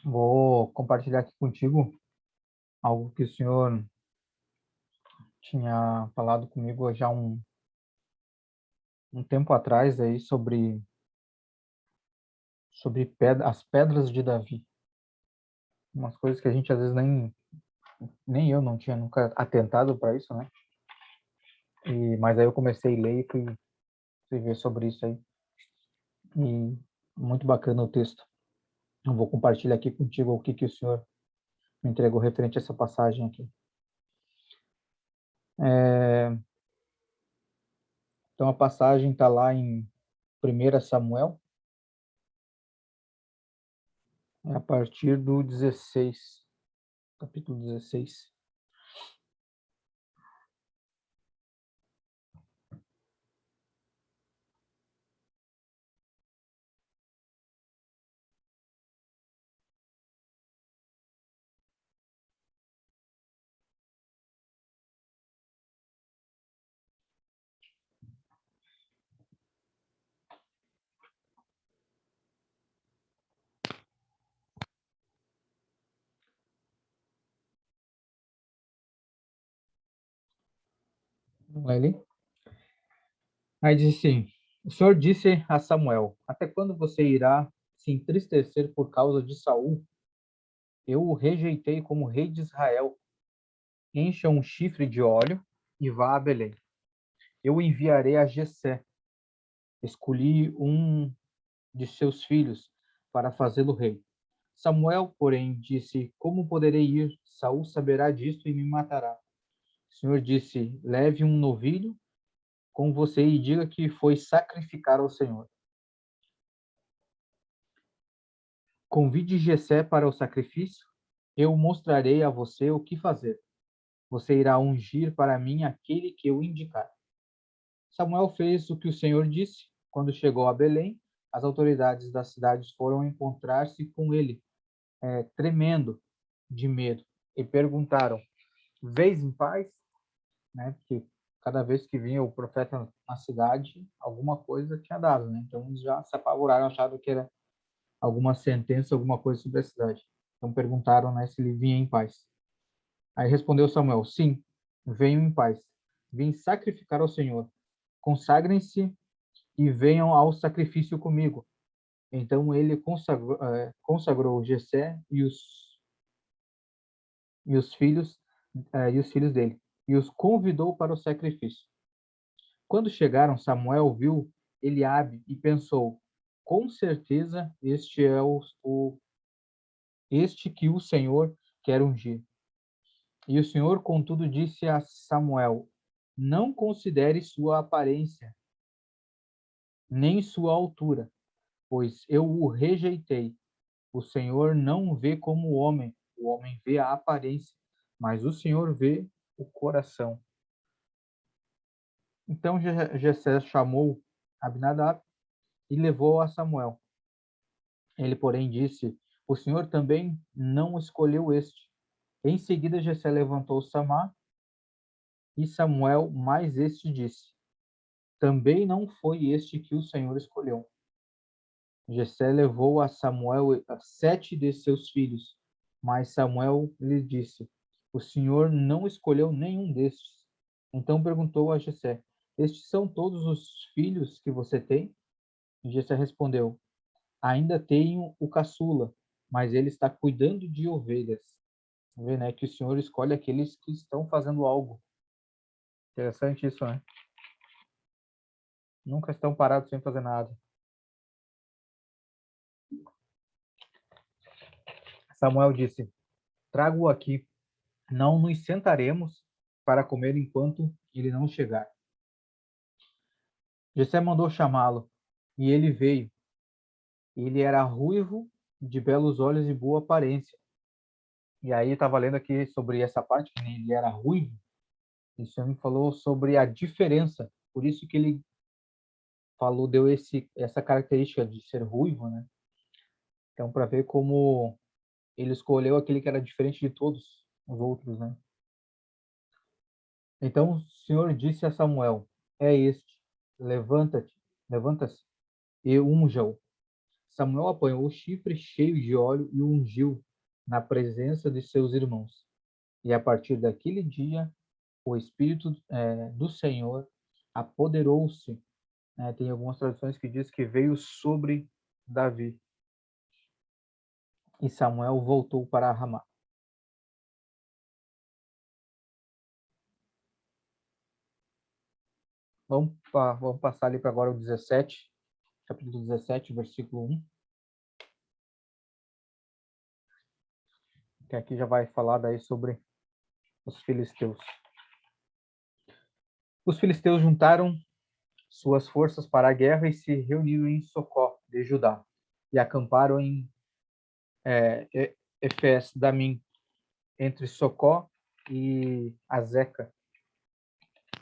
Vou compartilhar aqui contigo algo que o senhor tinha falado comigo já um tempo atrás aí sobre as pedras de Davi. Umas coisas que a gente às vezes nem eu não tinha nunca atentado para isso, né? Mas aí eu comecei a ler e fui ver sobre isso aí. E muito bacana o texto. Eu vou compartilhar aqui contigo o que o senhor me entregou referente a essa passagem aqui. Então a passagem está lá em 1 Samuel, a partir do 16, capítulo 16. Vamos lá, ali. Aí disse assim: o Senhor disse a Samuel: até quando você irá se entristecer por causa de Saul? Eu o rejeitei como rei de Israel. Encha um chifre de óleo e vá a Belém. Eu enviarei a Jessé. Escolhi um de seus filhos para fazê-lo rei. Samuel, porém, disse: como poderei ir? Saul saberá disto e me matará. O Senhor disse: leve um novilho com você e diga que foi sacrificar ao Senhor. Convide Jessé para o sacrifício. Eu mostrarei a você o que fazer. Você irá ungir para mim aquele que eu indicar. Samuel fez o que o Senhor disse. Quando chegou a Belém, as autoridades da cidade foram encontrar-se com ele, tremendo de medo, e perguntaram: vês em paz? Né? Porque cada vez que vinha o profeta na cidade, alguma coisa tinha dado, né? Então eles já se apavoraram, acharam que era alguma sentença, alguma coisa sobre a cidade. Então perguntaram, né, se ele vinha em paz. Aí respondeu Samuel: sim, venho em paz. Vim sacrificar ao Senhor. Consagrem-se e venham ao sacrifício comigo. Então ele consagrou Jessé e os filhos dele, e os convidou para o sacrifício. Quando chegaram, Samuel viu Eliabe e pensou: com certeza este é este que o Senhor quer ungir. E o Senhor, contudo, disse a Samuel: não considere sua aparência, nem sua altura, pois eu o rejeitei. O Senhor não vê como o homem vê a aparência, mas o Senhor vê o coração. Então Jessé chamou Abinadab e levou a Samuel. Ele, porém, disse: o Senhor também não escolheu este. Em seguida, Jessé levantou Samá e Samuel, mais este disse: também não foi este que o Senhor escolheu. Jessé levou a Samuel 7 de seus filhos, mas Samuel lhe disse: o Senhor não escolheu nenhum destes. Então perguntou a Jessé: estes são todos os filhos que você tem? E Jessé respondeu: ainda tenho o caçula, mas ele está cuidando de ovelhas. Vê, né, que o Senhor escolhe aqueles que estão fazendo algo. Interessante isso, né? Nunca estão parados sem fazer nada. Samuel disse: trago-o aqui. Não nos sentaremos para comer enquanto ele não chegar. Jessé mandou chamá-lo, e ele veio. Ele era ruivo, de belos olhos e boa aparência. E aí estava lendo aqui sobre essa parte, que ele era ruivo. E o Senhor me falou sobre a diferença. Por isso que ele falou, deu essa característica de ser ruivo, né? Então, para ver como ele escolheu aquele que era diferente de todos os outros, né? Então o Senhor disse a Samuel: é este, levanta-te, levanta-se e unja-o. Samuel apanhou o chifre cheio de óleo e o ungiu na presença de seus irmãos. E a partir daquele dia, o Espírito do Senhor apoderou-se. Tem algumas traduções que diz que veio sobre Davi. E Samuel voltou para Ramá. Vamos passar ali para agora o 17, capítulo 17, versículo 1. Que aqui já vai falar daí sobre os filisteus. Os filisteus juntaram suas forças para a guerra e se reuniram em Socó, de Judá, e acamparam em Efes-Damim, entre Socó e Azeca.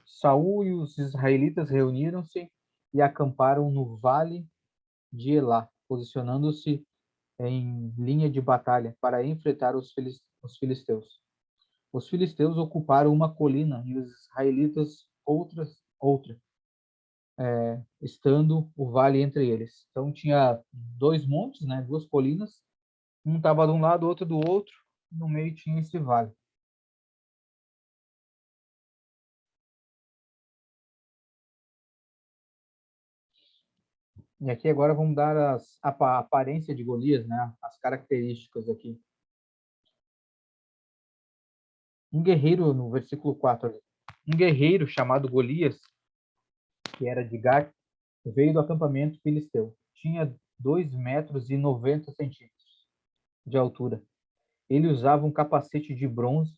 Saul e os israelitas reuniram-se e acamparam no vale de Elá, posicionando-se em linha de batalha para enfrentar os filisteus. Os filisteus ocuparam uma colina e os israelitas outra, estando o vale entre eles. Então tinha dois montes, né, duas colinas, um estava de um lado, outro do outro, no meio tinha esse vale. E aqui agora vamos dar a aparência de Golias, né, as características aqui. Um guerreiro, no versículo 4, ali, um guerreiro chamado Golias, que era de Gat, veio do acampamento filisteu. Tinha 2,90 metros de altura. Ele usava um capacete de bronze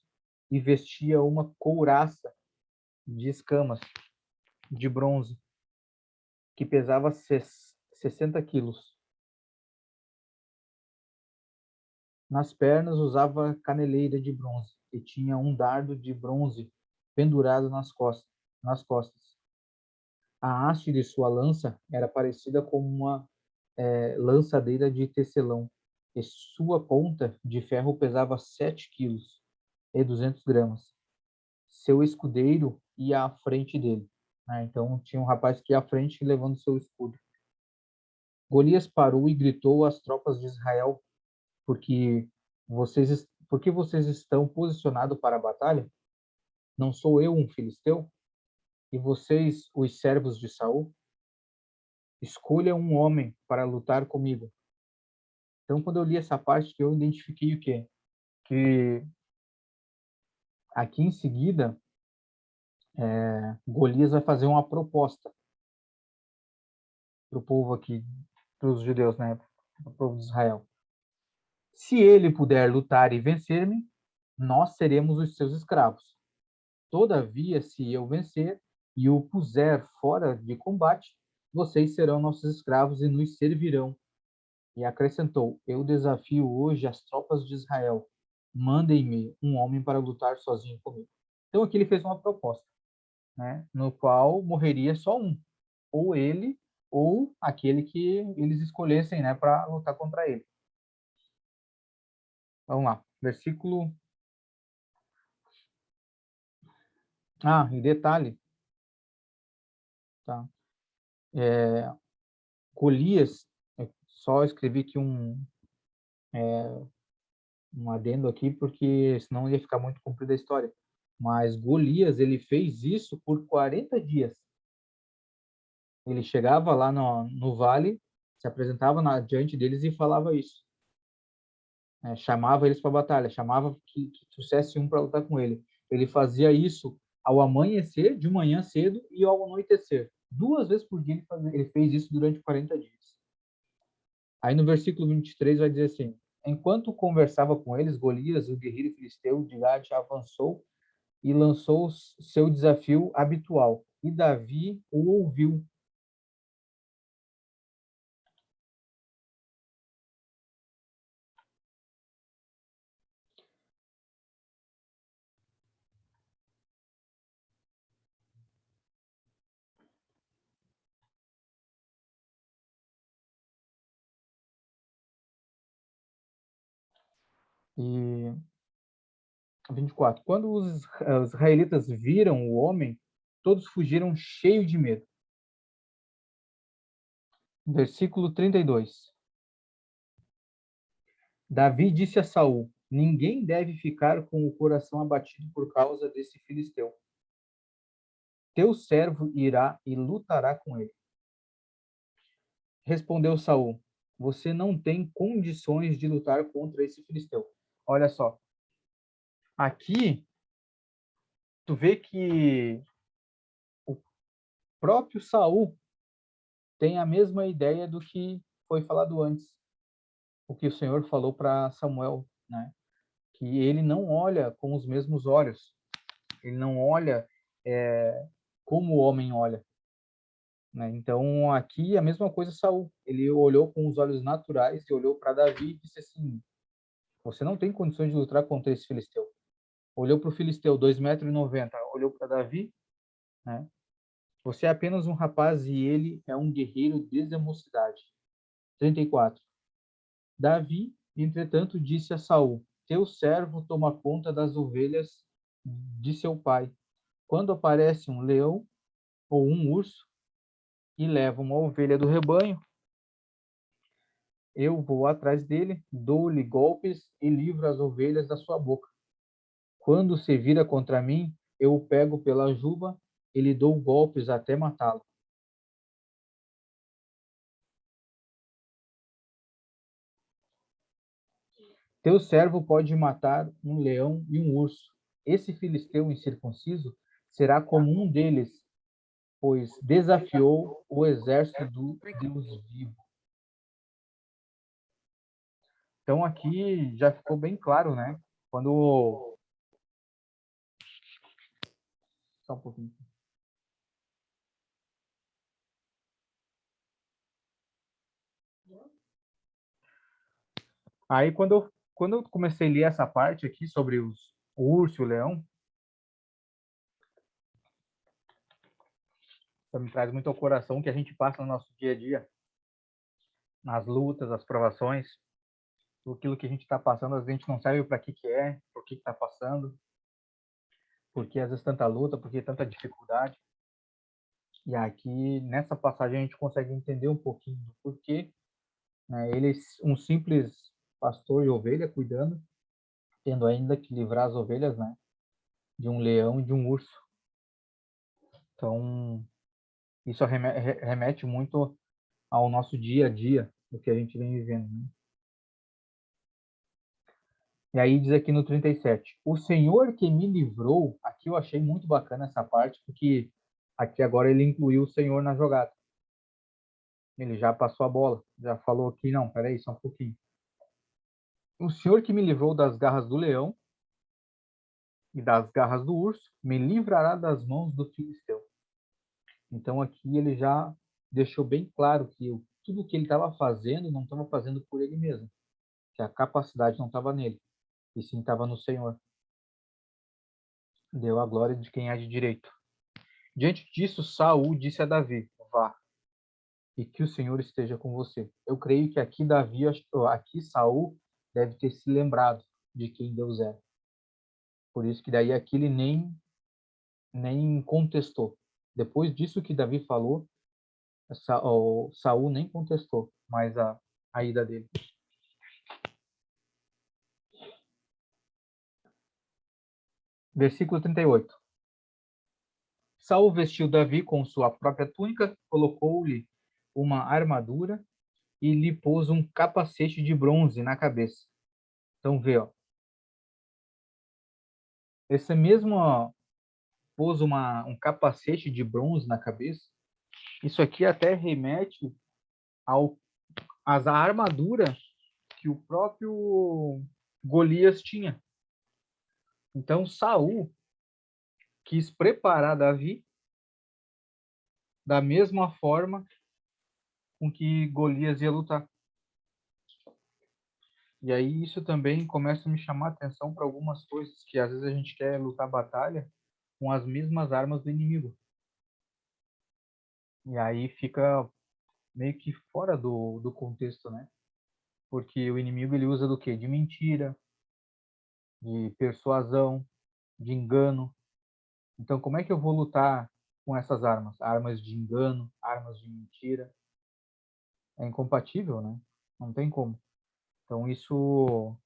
e vestia uma couraça de escamas de bronze que pesava 60 quilos. Nas pernas usava caneleira de bronze e tinha um dardo de bronze pendurado nas costas. A haste de sua lança era parecida com uma lançadeira de tecelão, e sua ponta de ferro pesava 7 quilos e 200 gramas. Seu escudeiro ia à frente dele. Então tinha um rapaz que ia à frente levando seu escudo. Golias parou e gritou às tropas de Israel: porque vocês estão posicionados para a batalha? Não sou eu um filisteu? E vocês, os servos de Saul? Escolha um homem para lutar comigo. Então, quando eu li essa parte, eu identifiquei o quê? Que aqui em seguida, Golias vai fazer uma proposta para o povo aqui, para os judeus, né? Para o povo de Israel. Se ele puder lutar e vencer-me, nós seremos os seus escravos. Todavia, se eu vencer e o puser fora de combate, vocês serão nossos escravos e nos servirão. E acrescentou: eu desafio hoje as tropas de Israel. Mandem-me um homem para lutar sozinho comigo. Então aqui ele fez uma proposta, né, no qual morreria só um, ou ele ou aquele que eles escolhessem, né, para lutar contra ele. Vamos lá, versículo. E detalhe, tá? Golias, só escrevi aqui um adendo aqui, porque senão ia ficar muito comprida a história. Mas Golias, ele fez isso por 40 dias. Ele chegava lá no vale, se apresentava diante deles e falava isso. Chamava eles para a batalha, chamava que trouxesse um para lutar com ele. Ele fazia isso ao amanhecer, de manhã cedo, e ao anoitecer. 2 vezes por dia ele fez isso durante 40 dias. Aí no versículo 23 vai dizer assim: enquanto conversava com eles, Golias, o guerreiro filisteu de Gade, avançou e lançou seu desafio habitual. E Davi o ouviu. E 24. Quando os israelitas viram o homem, todos fugiram cheios de medo. Versículo 32. Davi disse a Saul: ninguém deve ficar com o coração abatido por causa desse filisteu. Teu servo irá e lutará com ele. Respondeu Saul: você não tem condições de lutar contra esse filisteu. Olha só. Aqui tu vê que o próprio Saul tem a mesma ideia do que foi falado antes, o que o Senhor falou para Samuel, né? Que ele não olha com os mesmos olhos, ele não olha como o homem olha, né? Então aqui a mesma coisa Saul, ele olhou com os olhos naturais e olhou para Davi e disse assim: você não tem condições de lutar contra esse filisteu. Olhou para o filisteu, 2,90 m, olhou para Davi, né? Você é apenas um rapaz e ele é um guerreiro desde a mocidade. 34. Davi, entretanto, disse a Saul: teu servo toma conta das ovelhas de seu pai. Quando aparece um leão ou um urso e leva uma ovelha do rebanho, eu vou atrás dele, dou-lhe golpes e livro as ovelhas da sua boca. Quando se vira contra mim, eu o pego pela juba e lhe dou golpes até matá-lo. Teu servo pode matar um leão e um urso. Esse filisteu incircunciso será como um deles, pois desafiou o exército do Deus vivo. Então aqui já ficou bem claro, né? Quando... Só um pouquinho. Aí quando eu comecei a ler essa parte aqui sobre o urso e o leão, isso me traz muito ao coração o que a gente passa no nosso dia a dia, nas lutas, as provações, aquilo que a gente está passando, às vezes a gente não sabe para que é, por que está passando, por que às vezes tanta luta, por que tanta dificuldade. E aqui, nessa passagem, a gente consegue entender um pouquinho do porquê, né? Ele, um simples pastor de ovelha, cuidando, tendo ainda que livrar as ovelhas, né, de um leão e de um urso. Então, isso remete muito ao nosso dia a dia, do que a gente vem vivendo, né? E aí diz aqui no 37, o Senhor que me livrou, aqui eu achei muito bacana essa parte, porque aqui agora ele incluiu o Senhor na jogada. Ele já passou a bola, já falou aqui, não, peraí, só um pouquinho. O Senhor que me livrou das garras do leão e das garras do urso, me livrará das mãos do filisteu. Então aqui ele já deixou bem claro que tudo que ele estava fazendo não estava fazendo por ele mesmo, que a capacidade não estava nele, e sim estava no Senhor. Deu a glória de quem é de direito. Diante disso, Saul disse a Davi: vá, e que o Senhor esteja com você. Eu creio que aqui aqui Saul deve ter se lembrado de quem Deus é. Por isso que daí aqui ele nem contestou. Depois disso que Davi falou, Saul nem contestou mais a ida dele. Versículo 38. Saul vestiu Davi com sua própria túnica, colocou-lhe uma armadura e lhe pôs um capacete de bronze na cabeça. Então vê, ó. Esse mesmo pôs um capacete de bronze na cabeça. Isso aqui até remete às armadura que o próprio Golias tinha. Então Saul quis preparar Davi da mesma forma com que Golias ia lutar. E aí isso também começa a me chamar a atenção para algumas coisas que às vezes a gente quer lutar batalha com as mesmas armas do inimigo. E aí fica meio que fora do contexto, né? Porque o inimigo ele usa do quê? De mentira, de persuasão, de engano. Então, como é que eu vou lutar com essas armas? Armas de engano, armas de mentira. É incompatível, né? Não tem como. Então, isso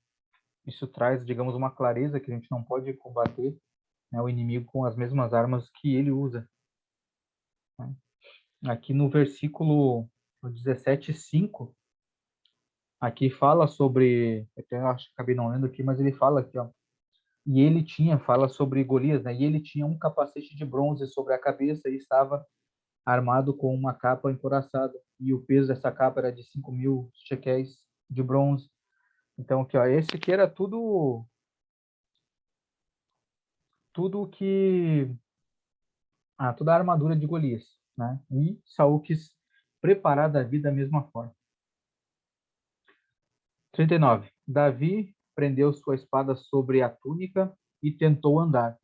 traz, digamos, uma clareza que a gente não pode combater, né, o inimigo com as mesmas armas que ele usa, né? Aqui no versículo 17:5, aqui fala sobre, até eu acho que acabei não lendo aqui, mas ele fala aqui, ó, fala sobre Golias, né? E ele tinha um capacete de bronze sobre a cabeça e estava armado com uma capa encoraçada. E o peso dessa capa era de 5.000 shequéis de bronze. Então, aqui, ó, esse aqui era tudo que toda a armadura de Golias, né? E Saul quis preparar Davi da mesma forma. 39. Davi prendeu sua espada sobre a túnica e tentou andar,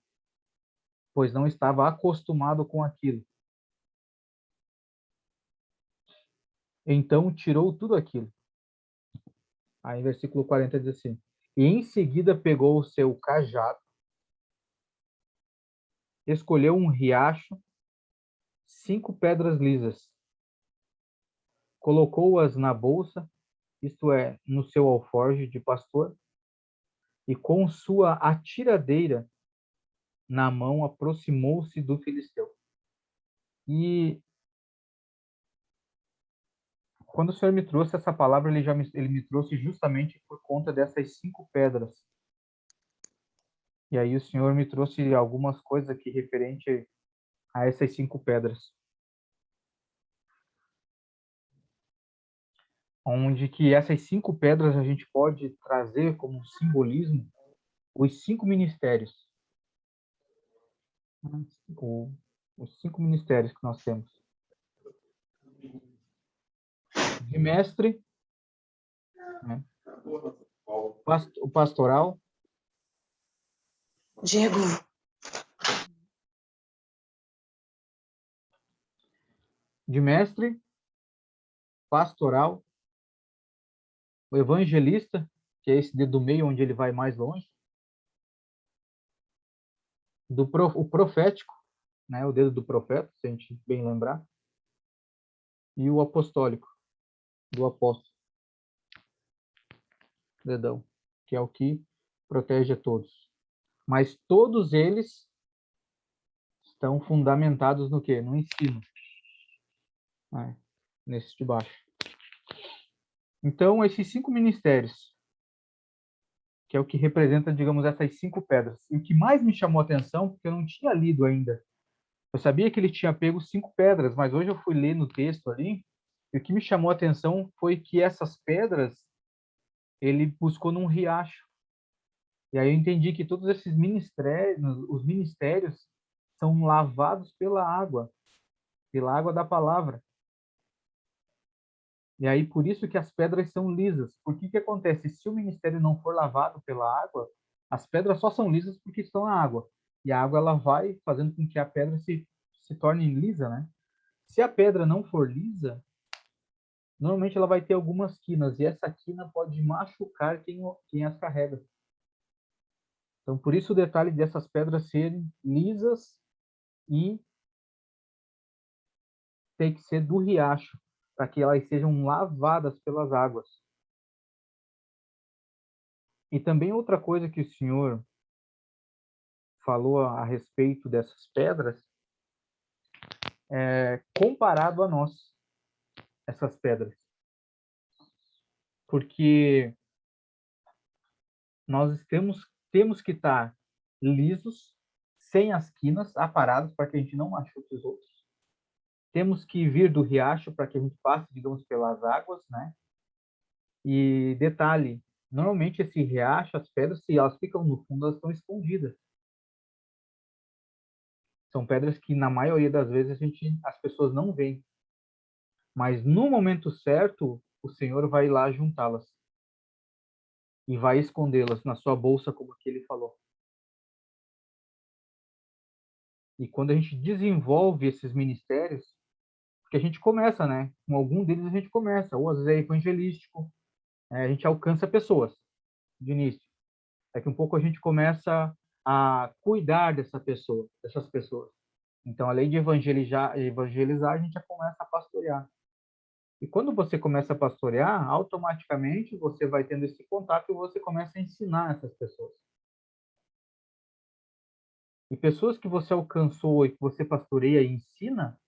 pois não estava acostumado com aquilo. Então tirou tudo aquilo. Aí, versículo 40 diz assim: E em seguida pegou o seu cajado, escolheu um riacho, 5 pedras lisas, colocou-as na bolsa, isto é, no seu alforje de pastor, e com sua atiradeira na mão aproximou-se do filisteu. E quando o Senhor me trouxe essa palavra, ele me trouxe justamente por conta dessas 5 pedras. E aí o Senhor me trouxe algumas coisas aqui referente a essas 5 pedras. Onde que essas 5 pedras a gente pode trazer como simbolismo os 5 ministérios. Os 5 ministérios que nós temos. De mestre, né? O pastoral, Diego, de mestre, pastoral, o evangelista, que é esse dedo do meio onde ele vai mais longe, o profético, né, o dedo do profeta, se a gente bem lembrar, e o apostólico, do apóstolo, dedão, que é o que protege a todos. Mas todos eles estão fundamentados no quê? No ensino. Nesse de baixo. Então, esses 5 ministérios, que é o que representa, digamos, essas 5 pedras. E o que mais me chamou a atenção, porque eu não tinha lido ainda. Eu sabia que ele tinha pego 5 pedras, mas hoje eu fui ler no texto ali, e o que me chamou a atenção foi que essas pedras ele buscou num riacho. E aí eu entendi que todos esses ministérios, os ministérios, são lavados pela água da palavra. E aí, por isso que as pedras são lisas. Por que que acontece? Se o ministério não for lavado pela água, as pedras só são lisas porque estão na água. E a água ela vai fazendo com que a pedra se torne lisa, né? Se a pedra não for lisa, normalmente ela vai ter algumas quinas. E essa quina pode machucar quem as carrega. Então, por isso o detalhe dessas pedras serem lisas e tem que ser do riacho, para que elas sejam lavadas pelas águas. E também outra coisa que o Senhor falou a respeito dessas pedras, comparado a nós, essas pedras. Porque nós temos que estar lisos, sem as quinas, aparados, para que a gente não machuque os outros. Temos que vir do riacho para que a gente passe, digamos, pelas águas, né? E detalhe, normalmente esse riacho, as pedras, se elas ficam no fundo, elas estão escondidas. São pedras que, na maioria das vezes, as pessoas não veem. Mas, no momento certo, o Senhor vai lá juntá-las. E vai escondê-las na sua bolsa, como que ele falou. E quando a gente desenvolve esses ministérios, porque a gente começa, né? Com algum deles a gente começa. Ou às vezes é evangelístico. A gente alcança pessoas de início. Daqui um pouco a gente começa a cuidar dessas pessoas. Então, além de evangelizar, a gente já começa a pastorear. E quando você começa a pastorear, automaticamente você vai tendo esse contato e você começa a ensinar essas pessoas. E pessoas que você alcançou e que você pastoreia e ensina,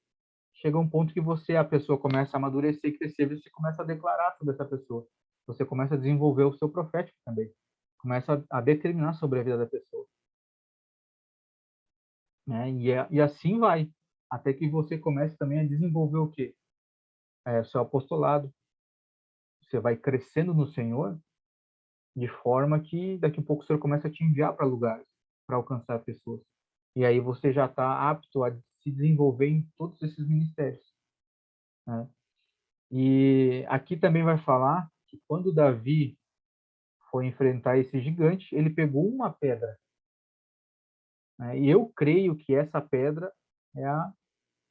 chega um ponto que a pessoa começa a amadurecer e crescer, você começa a declarar sobre essa pessoa. Você começa a desenvolver o seu profético também. Começa a determinar sobre a vida da pessoa. Né? E assim vai. Até que você comece também a desenvolver o quê? O seu apostolado. Você vai crescendo no Senhor de forma que daqui a pouco o Senhor começa a te enviar para lugares, para alcançar pessoas. E aí você já está apto a se desenvolver em todos esses ministérios. Né? E aqui também vai falar que quando Davi foi enfrentar esse gigante, ele pegou uma pedra. Né? E eu creio que essa pedra é a...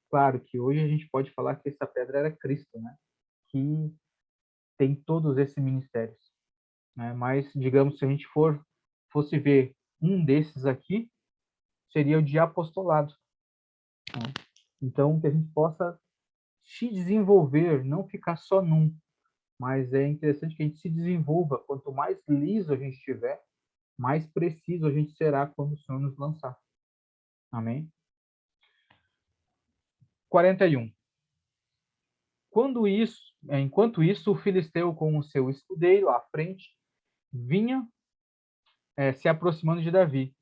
Claro que hoje a gente pode falar que essa pedra era Cristo, né? Que tem todos esses ministérios. Né? Mas, digamos, se a gente fosse ver um desses aqui, seria o de apostolado. Né? Então, que a gente possa se desenvolver, não ficar só num, mas é interessante que a gente se desenvolva. Quanto mais liso a gente tiver, mais preciso a gente será quando o Senhor nos lançar. Amém? 41. Enquanto isso, o filisteu com o seu escudeiro à frente vinha se aproximando de Davi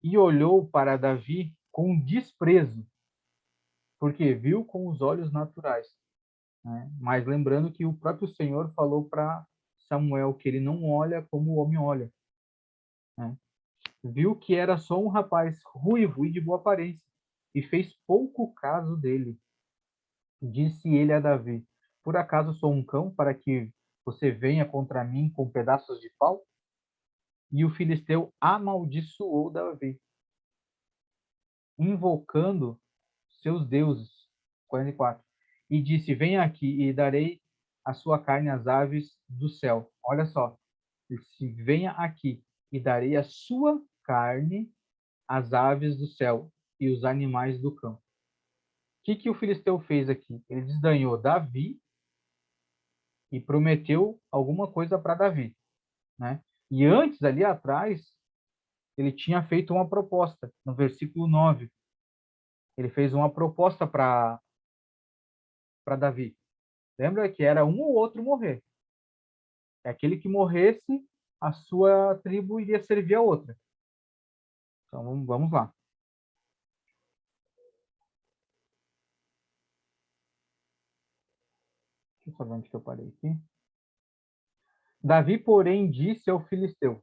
e olhou para Davi com desprezo, porque viu com os olhos naturais. Né? Mas lembrando que o próprio Senhor falou para Samuel que ele não olha como o homem olha. Né? Viu que era só um rapaz ruivo e de boa aparência e fez pouco caso dele. Disse ele a Davi: Por acaso sou um cão para que você venha contra mim com pedaços de pau? E o filisteu amaldiçoou Davi, invocando seus deuses. 44. E disse: Venha aqui e darei a sua carne às aves do céu. Olha só. Disse: Venha aqui e darei a sua carne às aves do céu e os animais do campo. O que o filisteu fez aqui? Ele desdanhou Davi e prometeu alguma coisa para Davi, né? E antes, ali atrás, ele tinha feito uma proposta, no versículo 9. Ele fez uma proposta para Davi. Lembra que era um ou outro morrer. É aquele que morresse, a sua tribo iria servir a outra. Então, vamos lá. Deixa eu saber onde que eu parei aqui. Davi, porém, disse ao filisteu.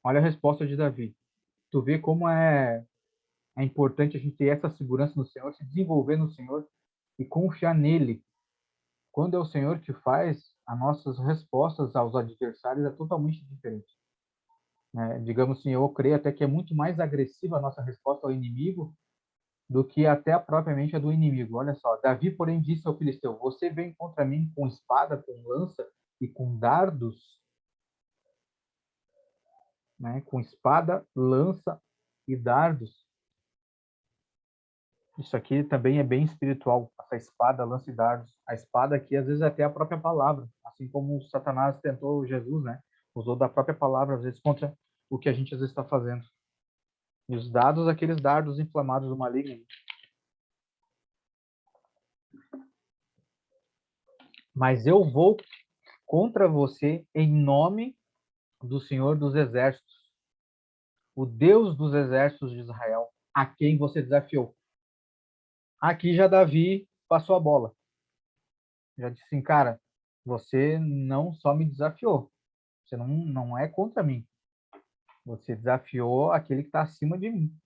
Olha a resposta de Davi. Tu vê como é importante a gente ter essa segurança no Senhor, se desenvolver no Senhor e confiar nele. Quando é o Senhor que faz, as nossas respostas aos adversários é totalmente diferente. Digamos assim, eu creio até que é muito mais agressiva a nossa resposta ao inimigo do que até propriamente a do inimigo. Olha só, Davi, porém, disse ao filisteu: Você vem contra mim com espada, com lança e com dardos, né? Com espada, lança e dardos. Isso aqui também é bem espiritual, essa espada, lança e dardos. A espada aqui, às vezes, é até a própria palavra, assim como Satanás tentou Jesus, né? Usou da própria palavra, às vezes, contra o que a gente às vezes está fazendo. E os dardos, aqueles dardos inflamados do maligno. Mas eu vou contra você em nome do Senhor dos Exércitos, o Deus dos Exércitos de Israel, a quem você desafiou. Aqui já Davi passou a bola. Já disse assim, cara, você não só me desafiou, você não é contra mim. Você desafiou aquele que está acima de mim.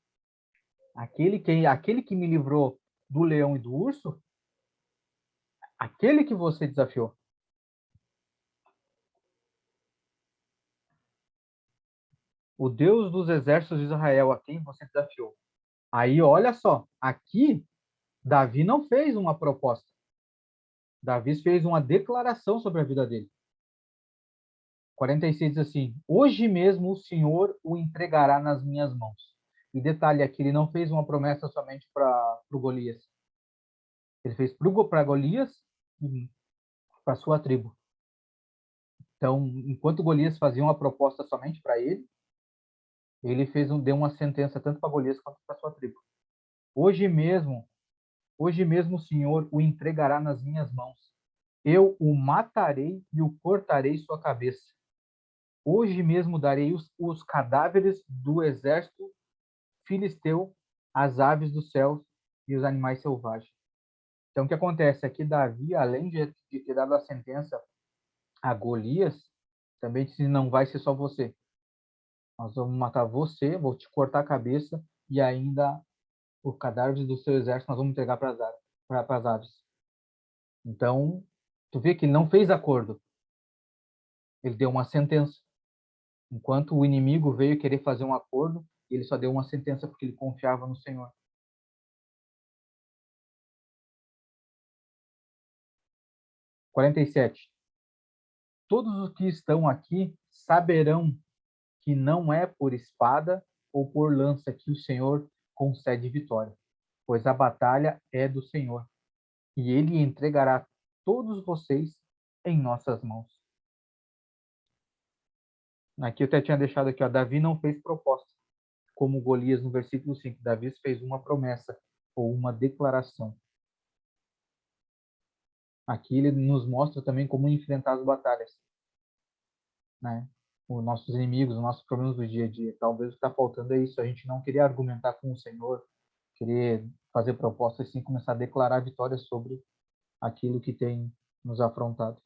Aquele que me livrou do leão e do urso, aquele que você desafiou. O Deus dos exércitos de Israel, a quem você desafiou. Aí, olha só, aqui, Davi não fez uma proposta. Davi fez uma declaração sobre a vida dele. 46 diz assim: Hoje mesmo o Senhor o entregará nas minhas mãos. E detalhe aqui, ele não fez uma promessa somente para o Golias. Ele fez para Golias para sua tribo. Então, enquanto Golias fazia uma proposta somente para ele, ele deu uma sentença tanto para Golias quanto para sua tribo. Hoje mesmo, hoje mesmo o Senhor o entregará nas minhas mãos. Eu o matarei e o cortarei sua cabeça. Hoje mesmo darei os cadáveres do exército filisteu às aves dos céus e os animais selvagens. Então, o que acontece é que Davi, além de ter dado a sentença a Golias, também disse: não vai ser só você. Nós vamos matar você, vou te cortar a cabeça e ainda os cadáveres do seu exército nós vamos entregar para as aves. Então, tu vê que ele não fez acordo. Ele deu uma sentença. Enquanto o inimigo veio querer fazer um acordo, ele só deu uma sentença porque ele confiava no Senhor. 47. Todos os que estão aqui saberão que não é por espada ou por lança que o Senhor concede vitória, pois a batalha é do Senhor, e ele entregará todos vocês em nossas mãos. Aqui eu até tinha deixado aqui, ó, Davi não fez proposta, como Golias no versículo 5. Davi fez uma promessa ou uma declaração. Aqui ele nos mostra também como enfrentar as batalhas, né? Os nossos inimigos, os nossos problemas do dia a dia. Talvez o que está faltando é isso, a gente não querer argumentar com o Senhor, querer fazer propostas, sim começar a declarar vitórias sobre aquilo que tem nos afrontado.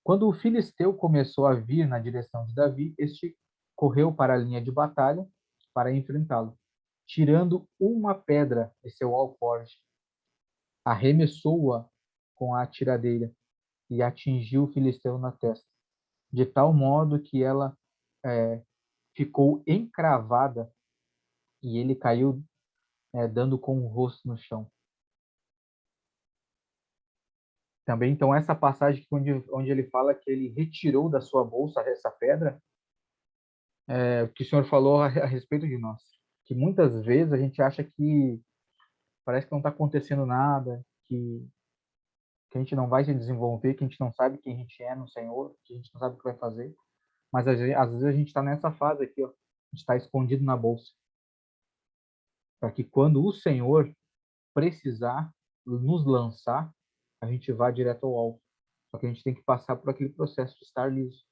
Quando o filisteu começou a vir na direção de Davi, este correu para a linha de batalha para enfrentá-lo, tirando uma pedra de seu alforje, arremessou-a com a tiradeira e atingiu o filisteu na testa, de tal modo que ela ficou encravada e ele caiu dando com o rosto no chão. Também, então, essa passagem onde ele fala que ele retirou da sua bolsa essa pedra, o que o Senhor falou a respeito de nós. Que muitas vezes a gente acha que parece que não está acontecendo nada, que a gente não vai se desenvolver, que a gente não sabe quem a gente é no Senhor, que a gente não sabe o que vai fazer. Mas às vezes a gente está nessa fase aqui, ó, a gente está escondido na bolsa. Para que quando o Senhor precisar nos lançar, a gente vá direto ao alvo. Só que a gente tem que passar por aquele processo de estar liso.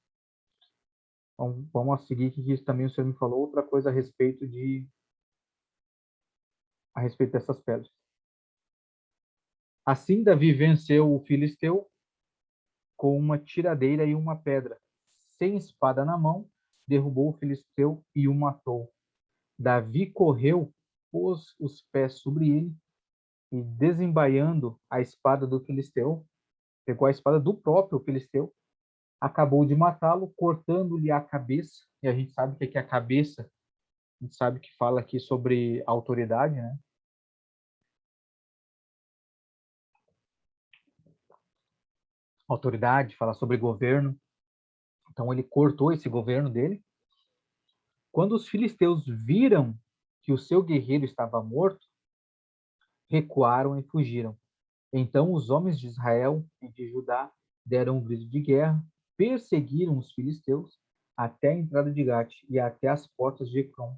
Então, vamos a seguir que isso também o Senhor me falou outra coisa a respeito dessas pedras. Assim Davi venceu o filisteu com uma tiradeira e uma pedra. Sem espada na mão, derrubou o filisteu e o matou. Davi correu, pôs os pés sobre ele e, desembaiando a espada do filisteu, pegou a espada do próprio filisteu, acabou de matá-lo, cortando-lhe a cabeça. E a gente sabe que aqui a cabeça, a gente sabe que fala aqui sobre autoridade, né? Autoridade, fala sobre governo. Então ele cortou esse governo dele. Quando os filisteus viram que o seu guerreiro estava morto, recuaram e fugiram. Então os homens de Israel e de Judá deram um grito de guerra, perseguiram os filisteus até a entrada de Gate e até as portas de Ecrom.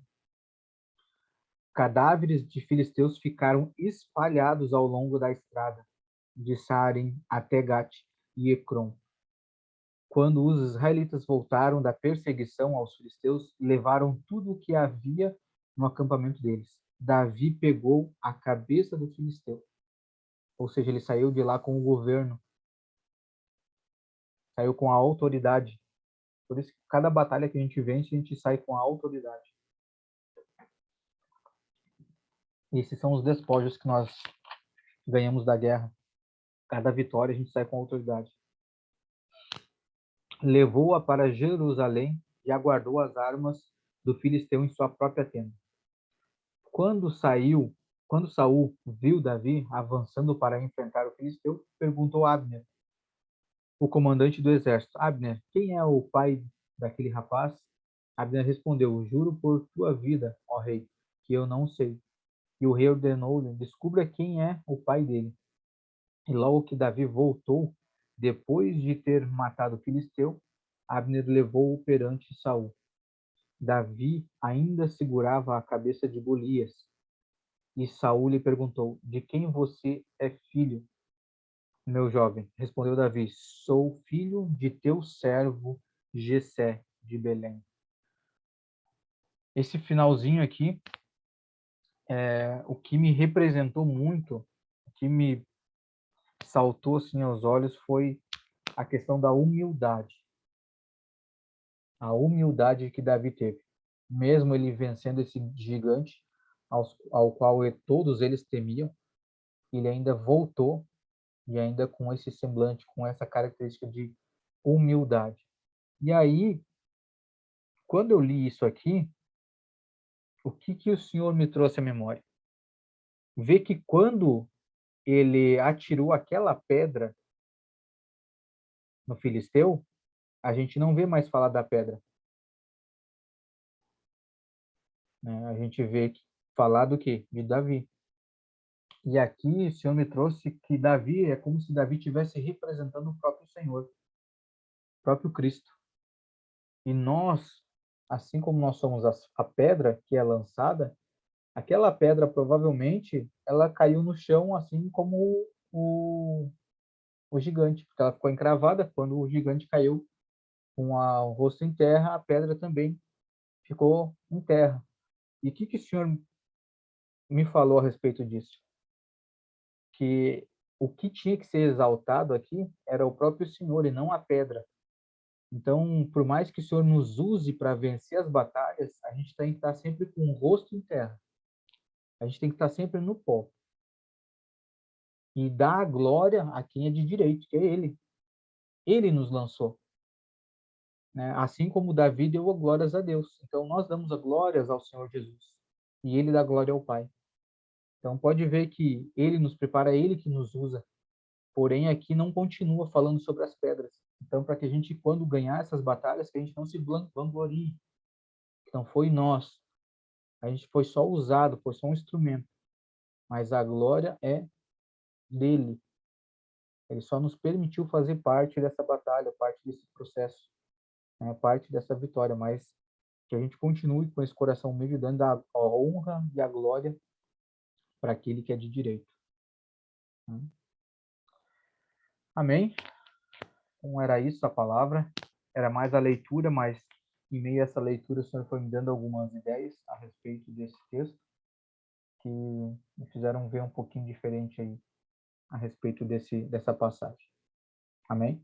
Cadáveres de filisteus ficaram espalhados ao longo da estrada, de Sarim até Gate e Ecrom. Quando os israelitas voltaram da perseguição aos filisteus, levaram tudo o que havia no acampamento deles. Davi pegou a cabeça do filisteu, ou seja, ele saiu de lá com o governo, saiu com a autoridade. Por isso que cada batalha que a gente vence, a gente sai com a autoridade. E esses são os despojos que nós ganhamos da guerra. Cada vitória a gente sai com autoridade. Levou-a para Jerusalém e aguardou as armas do filisteu em sua própria tenda. Quando Saul viu Davi avançando para enfrentar o filisteu, perguntou a Abner, o comandante do exército: Abner, quem é o pai daquele rapaz? Abner respondeu: juro por tua vida, ó rei, que eu não sei. E o rei ordenou-lhe: descubra quem é o pai dele. E logo que Davi voltou, depois de ter matado o filisteu, Abner levou-o perante Saul. Davi ainda segurava a cabeça de Golias. E Saul lhe perguntou: De quem você é filho, meu jovem? Respondeu Davi: Sou filho de teu servo Jessé de Belém. Esse finalzinho aqui, o que me representou muito, o que me saltou assim aos olhos foi a questão da humildade. A humildade que Davi teve. Mesmo ele vencendo esse gigante, ao qual todos eles temiam, ele ainda voltou e ainda com esse semblante, com essa característica de humildade. E aí, quando eu li isso aqui, o que o Senhor me trouxe à memória? Ver que quando ele atirou aquela pedra no filisteu, a gente não vê mais falar da pedra, né? A gente vê falar do quê? De Davi. E aqui o Senhor me trouxe que Davi é como se Davi estivesse representando o próprio Senhor, o próprio Cristo. E nós, assim como nós somos a pedra que é lançada, aquela pedra provavelmente ela caiu no chão assim como o gigante, porque ela ficou encravada. Quando o gigante caiu com o rosto em terra, a pedra também ficou em terra. E o que o Senhor me falou a respeito disso? Que o que tinha que ser exaltado aqui era o próprio Senhor e não a pedra. Então, por mais que o Senhor nos use para vencer as batalhas, a gente tem que estar sempre com o rosto em terra. A gente tem que estar sempre no pó. E dar a glória a quem é de direito, que é Ele. Ele nos lançou, né? Assim como Davi deu glórias a Deus. Então, nós damos as glórias ao Senhor Jesus. E Ele dá glória ao Pai. Então, pode ver que Ele nos prepara, Ele que nos usa. Porém, aqui não continua falando sobre as pedras. Então, para que a gente, quando ganhar essas batalhas, que a gente não se vanglorie. Então, foi nós. A gente foi só usado, foi só um instrumento. Mas a glória é dele. Ele só nos permitiu fazer parte dessa batalha, parte desse processo, né? Parte dessa vitória. Mas que a gente continue com esse coração humilde, dando a honra e a glória para aquele que é de direito. Amém? Então, era isso a palavra. Era mais a leitura, mas em meio a essa leitura o Senhor foi me dando algumas ideias a respeito desse texto que me fizeram ver um pouquinho diferente aí a respeito dessa passagem. Amém?